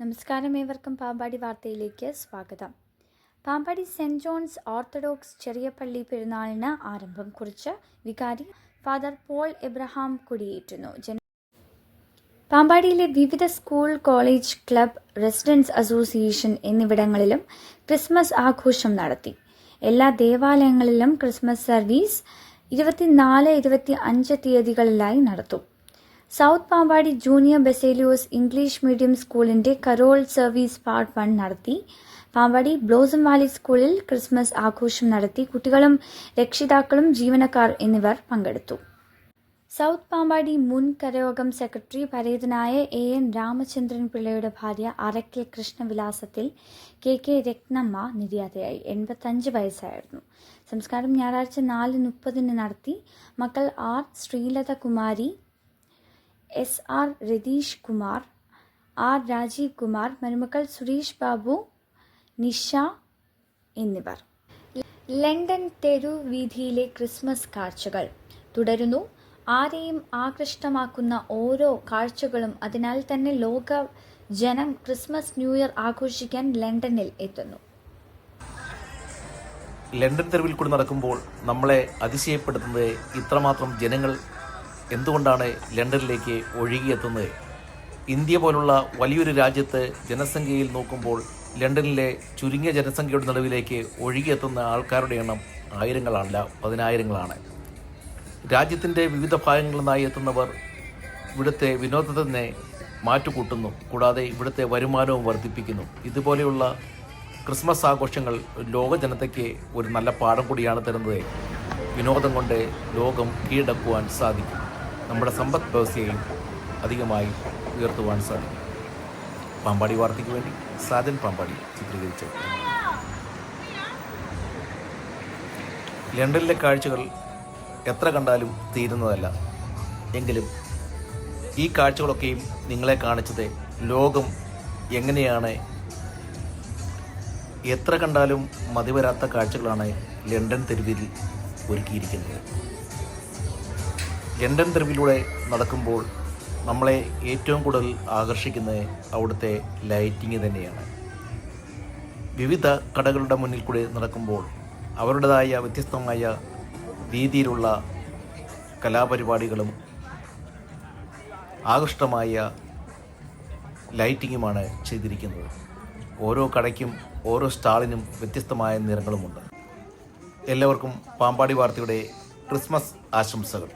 നമസ്കാരം, ഏവർക്കും പാമ്പാടി വാർത്തയിലേക്ക് സ്വാഗതം. പാമ്പാടി സെൻറ് ജോൺസ് ഓർത്തഡോക്സ് ചെറിയ പള്ളി പെരുന്നാളിന് ആരംഭം കുറിച്ച് വികാരി ഫാദർ പോൾ എബ്രഹാം കൊടിയേറ്റുന്നു. പാമ്പാടിയിലെ വിവിധ school, college, club, residence association എന്നിവിടങ്ങളിലും ക്രിസ്മസ് ആഘോഷം നടത്തി. എല്ലാ ദേവാലയങ്ങളിലും ക്രിസ്മസ് സർവീസ് 24-25 തീയതികളിലായി നടത്തും. South Pampady junior Baselios English medium സ്കൂളിന്റെ കരോൾ സർവീസ് പാർട്ട് 1 നടത്തി. പാമ്പാടി ബ്ലോസം വാലി സ്കൂളിൽ ക്രിസ്മസ് ആഘോഷം നടത്തി. കുട്ടികളും രക്ഷിതാക്കളും ജീവനക്കാർ എന്നിവർ പങ്കെടുത്തു. സൗത്ത് പാമ്പാടി മുൻ കരയോഗം സെക്രട്ടറി പരേതനായ AN രാമചന്ദ്രൻ പിള്ളയുടെ ഭാര്യ അറയ്ക്കൽ കൃഷ്ണവിലാസത്തിൽ KK രത്നമ്മ നിര്യാതയായി. 85 വയസ്സായിരുന്നു. സംസ്കാരം ഞായറാഴ്ച 4:30 നടത്തി. മക്കൾ R Sreelatha Kumari, SR Ratheesh Kumar, R Rajeev Kumar, മരുമക്കൾ സുരേഷ് ബാബു, നിഷ എന്നിവർ. ലണ്ടൻ തെരുവീഥിയിലെ ക്രിസ്മസ് കാഴ്ചകൾ തുടരുന്നു. ആരെയും ആകൃഷ്ടമാക്കുന്ന ഓരോ കാഴ്ചകളും. അതിനാൽ തന്നെ ലോക ജനം ക്രിസ്മസ് ന്യൂ ഇയർ ആഘോഷിക്കാൻ ലണ്ടനിൽ എത്തുന്നു. ലണ്ടൻ തെരുവിൽ കൂടി നടക്കുമ്പോൾ നമ്മളെ അതിശയപ്പെടുത്തുന്നത് ഇത്രമാത്രം ജനങ്ങൾ എന്തുകൊണ്ടാണ് ലണ്ടനിലേക്ക് ഒഴുകിയെത്തുന്നത്. ഇന്ത്യ പോലുള്ള വലിയൊരു രാജ്യത്ത് ജനസംഖ്യയിൽ നോക്കുമ്പോൾ ലണ്ടനിലെ ചുരുങ്ങിയ ജനസംഖ്യയുടെ നടുവിലേക്ക് ഒഴുകിയെത്തുന്ന ആൾക്കാരുടെ എണ്ണം ആയിരങ്ങളല്ല, പതിനായിരങ്ങളാണ്. രാജ്യത്തിൻ്റെ വിവിധ ഭാഗങ്ങളിൽ നിന്നായി എത്തുന്നവർ ഇവിടുത്തെ വിനോദത്തിനെ മാറ്റുകൂട്ടുന്നു. കൂടാതെ ഇവിടുത്തെ വരുമാനവും വർദ്ധിപ്പിക്കുന്നു. ഇതുപോലെയുള്ള ക്രിസ്മസ് ആഘോഷങ്ങൾ ലോക ജനതയ്ക്ക് ഒരു നല്ല പാഠം കൂടിയാണ് തരുന്നത്. വിനോദം കൊണ്ട് ലോകം കീഴടക്കുവാൻ സാധിക്കും. നമ്മുടെ സമ്പദ് വ്യവസ്ഥയെയും അധികമായി ഉയർത്തുവാൻ സാധിക്കും. പാമ്പാടി വാർത്തയ്ക്ക് വേണ്ടി സാജൻ പാമ്പാടി ചിത്രീകരിച്ചു. ലണ്ടനിലെ കാഴ്ചകൾ എത്ര കണ്ടാലും തീരുന്നതല്ല. എങ്കിലും ഈ കാഴ്ചകളൊക്കെയും നിങ്ങളെ കാണിച്ചത് ലോകം എങ്ങനെയാണ്, എത്ര കണ്ടാലും മതിവരാത്ത കാഴ്ചകളാണ് ലണ്ടൻ തെരുവിൽ ഒരുക്കിയിരിക്കുന്നത്. ലണ്ടൻ തെരുവിലൂടെ നടക്കുമ്പോൾ നമ്മളെ ഏറ്റവും കൂടുതൽ ആകർഷിക്കുന്നത് അവിടുത്തെ ലൈറ്റിങ് തന്നെയാണ്. വിവിധ കടകളുടെ മുന്നിൽ കൂടെ നടക്കുമ്പോൾ അവരുടേതായ വ്യത്യസ്തമായ രീതിയിലുള്ള കലാപരിപാടികളും ആകൃഷ്ടമായ ലൈറ്റിങ്ങുമാണ് ചെയ്തിരിക്കുന്നത്. ഓരോ കടയ്ക്കും ഓരോ സ്റ്റാളിനും വ്യത്യസ്തമായ നിറങ്ങളുമുണ്ട്. എല്ലാവർക്കും പാമ്പാടി വാർത്തയുടെ ക്രിസ്മസ് ആശംസകൾ.